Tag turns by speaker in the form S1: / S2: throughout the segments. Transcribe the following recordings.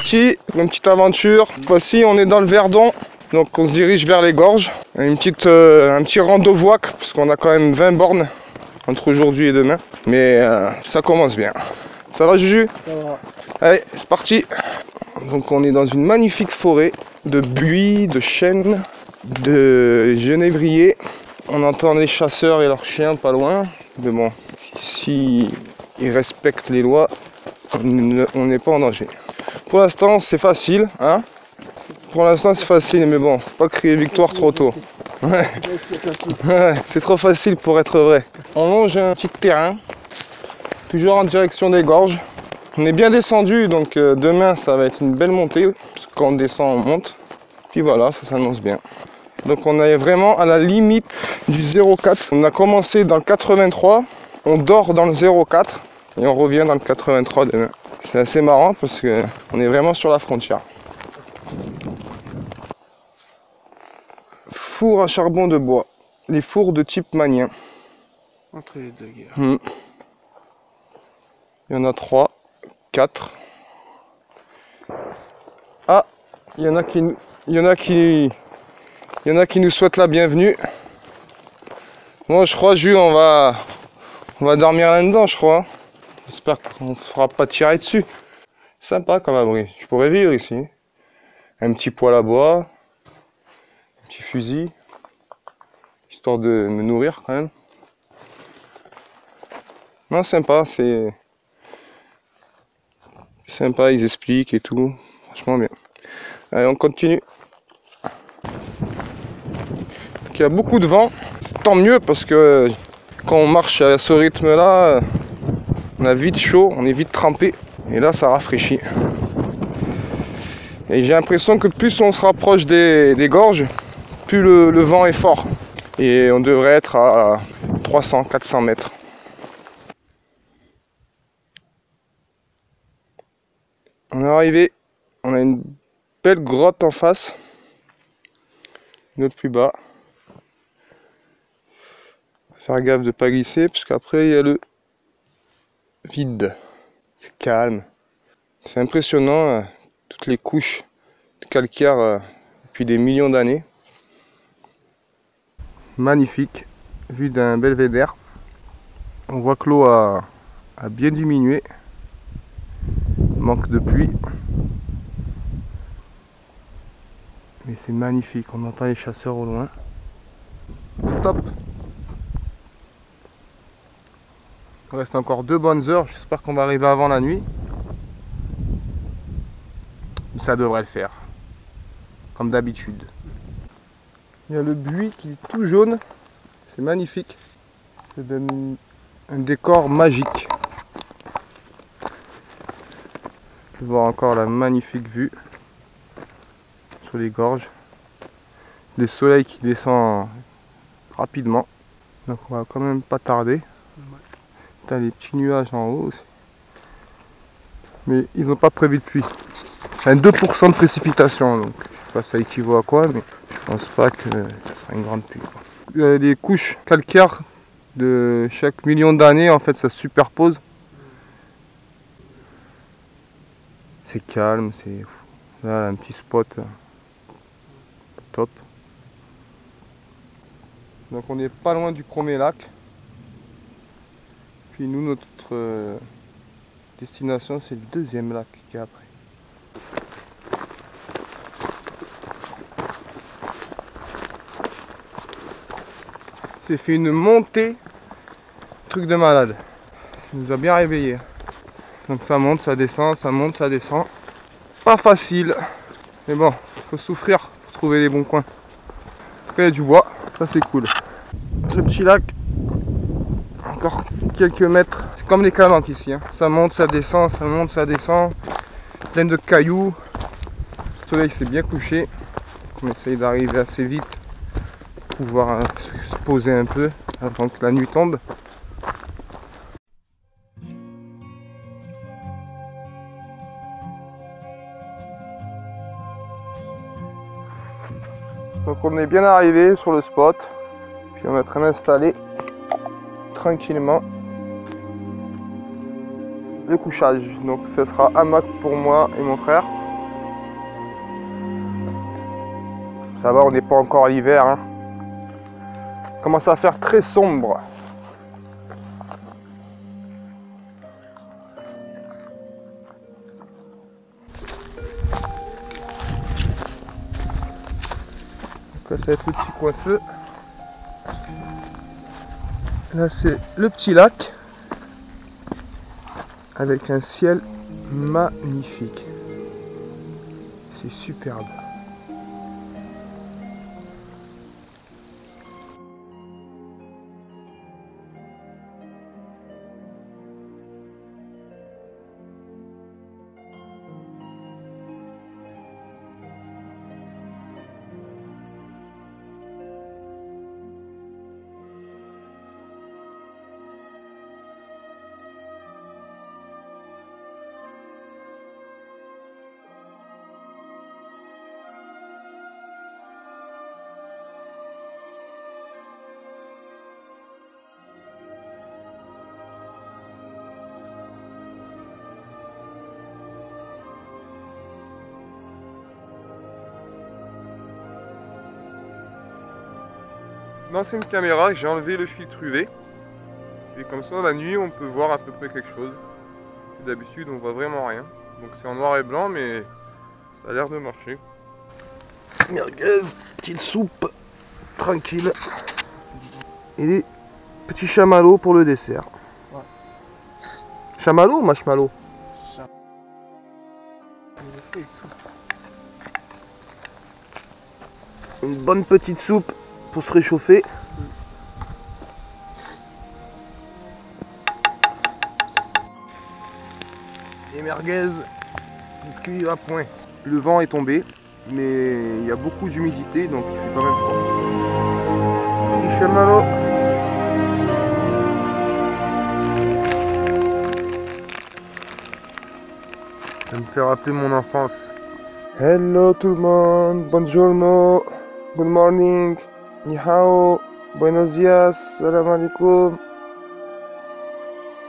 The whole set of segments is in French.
S1: reparti, une petite aventure. Cette fois-ci, on est dans le Verdon, donc on se dirige vers les gorges. Un petit rando-voic, parce qu'on a quand même 20 bornes entre aujourd'hui et demain. Mais ça commence bien. Ça va, Juju?
S2: Ça va.
S1: Allez, c'est parti. Donc on est dans une magnifique forêt de buis, de chênes, de genévriers. On entend les chasseurs et leurs chiens pas loin. Mais bon, si ils respectent les lois, on n'est pas en danger. Pour l'instant, c'est facile, hein. Pour l'instant, c'est facile, mais bon, faut pas crier victoire trop tôt. Ouais. Ouais, c'est trop facile pour être vrai. On longe un petit terrain, toujours en direction des gorges. On est bien descendu, donc demain, ça va être une belle montée. Parce que quand on descend, on monte. Puis voilà, ça s'annonce bien. Donc on est vraiment à la limite du 0,4. On a commencé dans le 83, on dort dans le 0,4 et on revient dans le 83 demain. C'est assez marrant parce que on est vraiment sur la frontière. Four à charbon de bois. Les fours de type Magnin.
S2: Entre les deux guerres.
S1: Il y en a 3, 4. Ah, il y en a qui nous souhaitent la bienvenue. Bon, je crois, Jules, on va dormir là-dedans, je crois. J'espère qu'on ne fera pas tirer dessus. Sympa comme abri. Je pourrais vivre ici. Un petit poêle à bois, un petit fusil, histoire de me nourrir quand même. Non, sympa, c'est sympa, ils expliquent et tout. Franchement bien. Allez, on continue. Il y a beaucoup de vent, c'est tant mieux parce que quand on marche à ce rythme-là, on a vite chaud, on est vite trempé. Et là, ça rafraîchit. Et j'ai l'impression que plus on se rapproche des gorges, plus le vent est fort. Et on devrait être à 300-400 mètres. On est arrivé, on a une belle grotte en face. Une autre plus bas. Faire gaffe de ne pas glisser, parce qu'après il y a le vide. C'est calme. C'est impressionnant, toutes les couches de calcaire depuis des millions d'années. Magnifique, vue d'un belvédère. On voit que l'eau a bien diminué. Manque de pluie. Mais c'est magnifique, on entend les chasseurs au loin. Top! Il reste encore 2 bonnes heures, j'espère qu'on va arriver avant la nuit. Ça devrait le faire, comme d'habitude. Il y a le buis qui est tout jaune, c'est magnifique. Ça donne un décor magique. On peut voir encore la magnifique vue sur les gorges. Le soleil qui descend rapidement, donc on va quand même pas tarder. T'as les petits nuages en haut aussi. Mais ils n'ont pas prévu de pluie. Un 2% de précipitation, donc je sais pas ça équivaut à quoi, mais je pense pas que ça sera une grande pluie. Les couches calcaires de chaque million d'années, en fait, ça se superpose. C'est calme, c'est là un petit spot top. Donc on n'est pas loin du premier lac. Puis nous, notre destination, c'est le deuxième lac qui est après. C'est fait une montée, truc de malade. Ça nous a bien réveillé. Donc ça monte, ça descend, ça monte, ça descend. Pas facile, mais bon, faut souffrir pour trouver les bons coins. Après il y a du bois, ça c'est cool. Ce petit lac, encore quelques mètres. C'est comme les calanques ici, hein. Ça monte, ça descend, ça monte, ça descend. Plein de cailloux. Le soleil s'est bien couché. On essaye d'arriver assez vite pour pouvoir se poser un peu avant que la nuit tombe. Donc on est bien arrivé sur le spot. Puis on est en train d'installer tranquillement le couchage. Donc ce sera hamac pour moi et mon frère. Ça va, on n'est pas encore à l'hiver. Hein. Commence à faire très sombre. Donc là, ça va être le petit coin feu. Là, c'est le petit lac avec un ciel magnifique. C'est superbe. D'ancienne caméra, j'ai enlevé le filtre UV. Et comme ça, la nuit, on peut voir à peu près quelque chose. D'habitude, on voit vraiment rien. Donc c'est en noir et blanc, mais ça a l'air de marcher. Merguez, petite soupe, tranquille. Et des petits chamallows pour le dessert. Ouais. Chamallow ou marshmallow? Une bonne petite soupe pour se réchauffer. Les merguez cuits à point. Le vent est tombé, mais il y a beaucoup d'humidité, donc il fait quand même froid. Petit chamallow. Ça me fait rappeler mon enfance. Hello tout le monde, buongiorno, good morning, ni hao, buenos dias, salam alaikum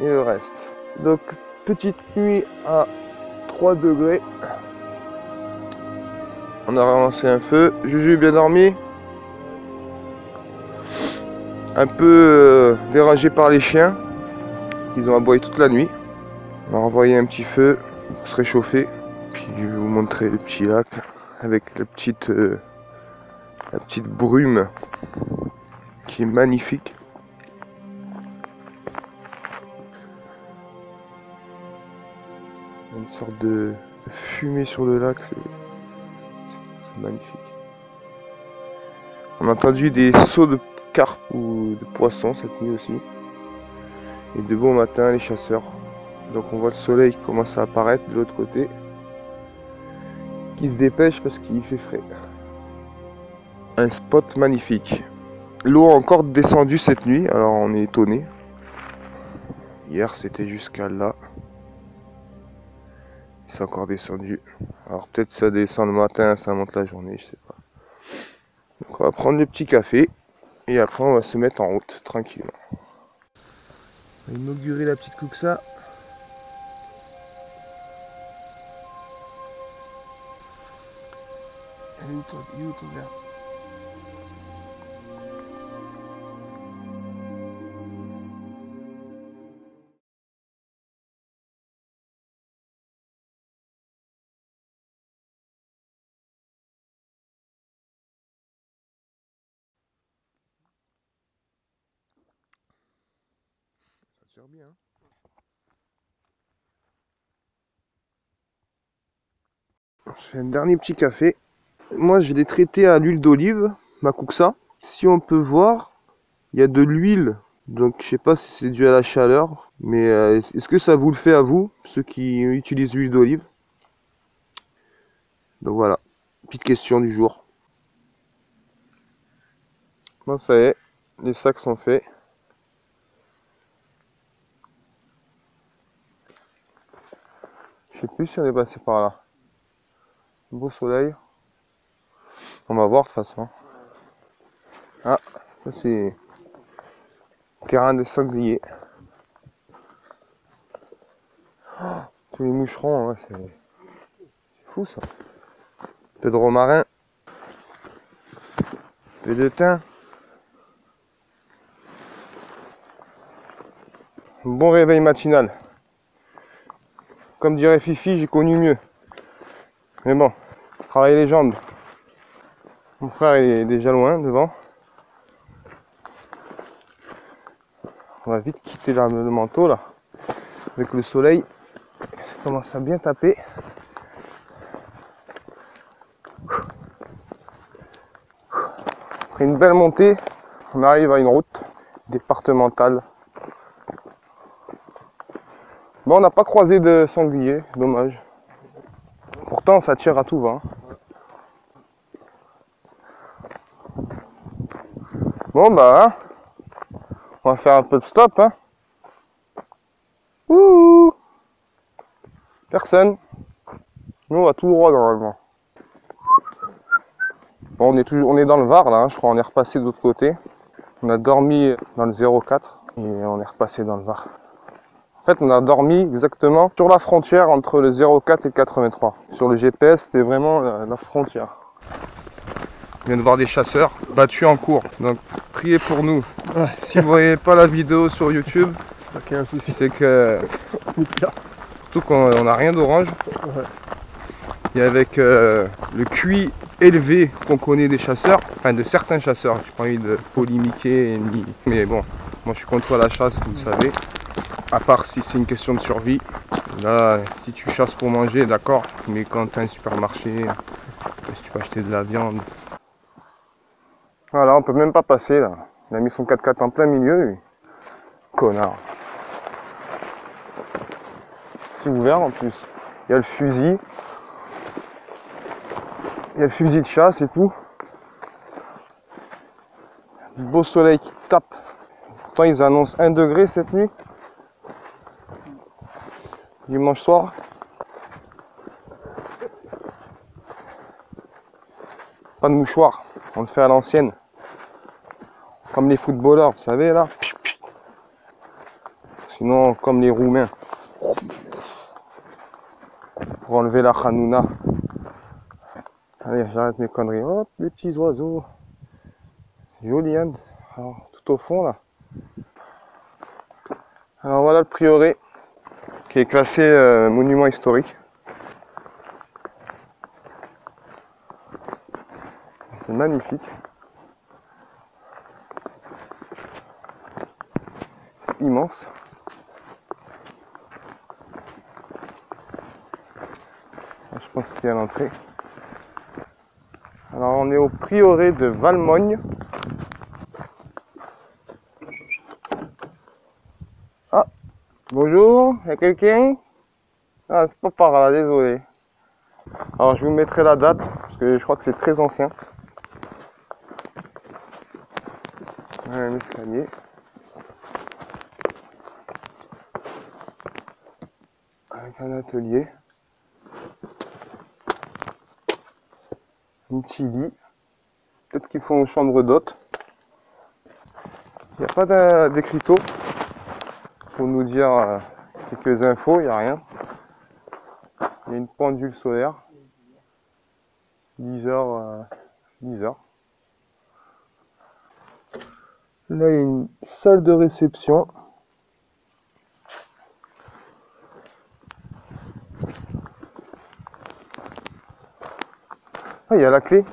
S1: et le reste. Donc petite nuit à 3 degrés. On a relancé un feu. Juju bien dormi. Un peu dérangé par les chiens. Ils ont aboyé toute la nuit. On a envoyé un petit feu pour se réchauffer. Puis je vais vous montrer le petit lac avec la petite brume qui est magnifique. Une sorte de fumée sur le lac, c'est magnifique. On a entendu des sauts de carpe ou de poissons cette nuit aussi. Et de bon matin, les chasseurs. Donc on voit le soleil qui commence à apparaître de l'autre côté. Qui se dépêche parce qu'il fait frais. Un spot magnifique. L'eau a encore descendu cette nuit, alors on est étonné. Hier c'était jusqu'à là. C'est encore descendu. Alors peut-être ça descend le matin, ça monte la journée, je sais pas. Donc on va prendre le petit café et après on va se mettre en route tranquillement. On va inaugurer la petite Cuxa. Elle est où ton verre? Ça tire bien. Hein, je fais un dernier petit café. Moi je l'ai traité à l'huile d'olive, ma Cuxa. Si on peut voir, il y a de l'huile. Donc je sais pas si c'est dû à la chaleur, mais est-ce que ça vous le fait à vous, ceux qui utilisent l'huile d'olive? Donc voilà, petite question du jour. Bon ça y est, les sacs sont faits. Je sais plus si on est passé par là. Beau soleil. On va voir de toute façon. Ah, ça c'est terrain des sangliers. Oh, tous les moucherons, ouais, c'est fou ça. Un peu de romarin. peu de thym. Bon réveil matinal. Comme dirait Fifi, j'ai connu mieux. Mais bon, travailler les jambes. Mon frère il est déjà loin devant. On va vite quitter le manteau là. Avec le soleil, ça commence à bien taper. Après une belle montée, on arrive à une route départementale. Bon, on n'a pas croisé de sanglier, dommage. Pourtant, ça tire à tout va. Bon, bah, hein, on va faire un peu de stop. Hein. Ouh, personne. Nous, on va tout droit normalement. Bon, on est dans le Var là, hein, je crois. On est repassé de l'autre côté. On a dormi dans le 04 et on est repassé dans le Var. En fait, on a dormi exactement sur la frontière entre le 04 et le 83. Sur le GPS, c'était vraiment la frontière. On vient de voir des chasseurs battus en cours. Donc, priez pour nous. Ouais. Si vous voyez pas la vidéo sur YouTube, c'est que surtout qu'on n'a rien d'orange. Ouais. Et avec le QI élevé qu'on connaît des chasseurs, enfin de certains chasseurs, j'ai pas envie de polémiquer, mais bon, moi je suis contre la chasse, vous le savez, à part si c'est une question de survie. Là, si tu chasses pour manger, d'accord, mais quand tu as un supermarché, si tu peux acheter de la viande. Voilà, on peut même pas passer là, il a mis son 4x4 en plein milieu, lui. Connard. C'est ouvert en plus, il y a le fusil. Il y a le fusil de chasse et tout. Du beau soleil qui tape. Pourtant ils annoncent 1 degré cette nuit. Dimanche soir. Pas de mouchoir. On le fait à l'ancienne. Comme les footballeurs, vous savez là. Sinon comme les Roumains. Pour enlever la Hanouna. Allez, j'arrête mes conneries. Hop, les petits oiseaux. Joli, hein. Alors, tout au fond, là. Alors, voilà le prieuré, qui est classé monument historique. C'est magnifique. C'est immense. Je pense qu'il y a l'entrée. Alors on est au prieuré de Valmogne. Ah, bonjour, il y a quelqu'un? Ah, c'est pas par là, désolé. Alors je vous mettrai la date, parce que je crois que c'est très ancien. Un escalier. Avec un atelier. Un petit lit. Peut-être qu'ils font une chambre d'hôte. Il n'y a pas d'écriteau pour nous dire quelques infos, il n'y a rien. Il y a une pendule solaire. 10h. 10h. Là, il y a une salle de réception. Ah, il y a la clé.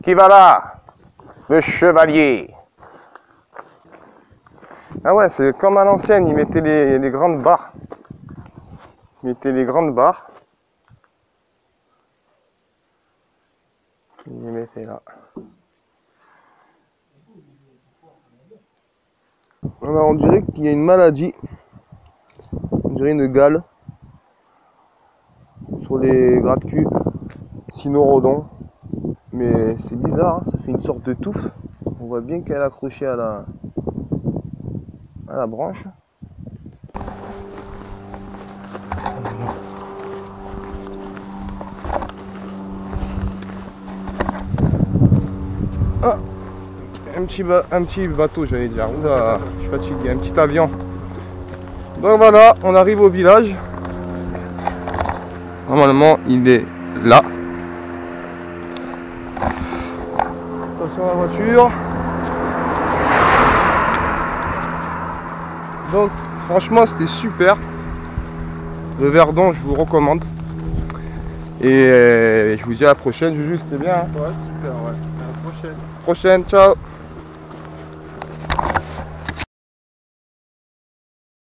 S1: Qui va là? Le chevalier. Ah ouais, c'est comme à l'ancienne, ils mettaient les grandes barres. Ils mettaient les grandes barres. Ils les mettaient là. Alors on dirait qu'il y a une maladie. On dirait une gale. Sur les gratte-culs cynorhodon. Mais c'est bizarre, hein, ça fait une sorte de touffe. On voit bien qu'elle est accrochée à la branche. Ah, un petit bateau, j'allais dire. Oula, je suis fatigué. Un petit avion. Donc voilà, on arrive au village. Normalement, il est là. Attention à la voiture. Donc, franchement, c'était super. Le Verdon, je vous recommande. Et je vous dis à la prochaine. Juju, c'était bien. Hein.
S2: Ouais, super, ouais. À la prochaine.
S1: Prochaine, ciao.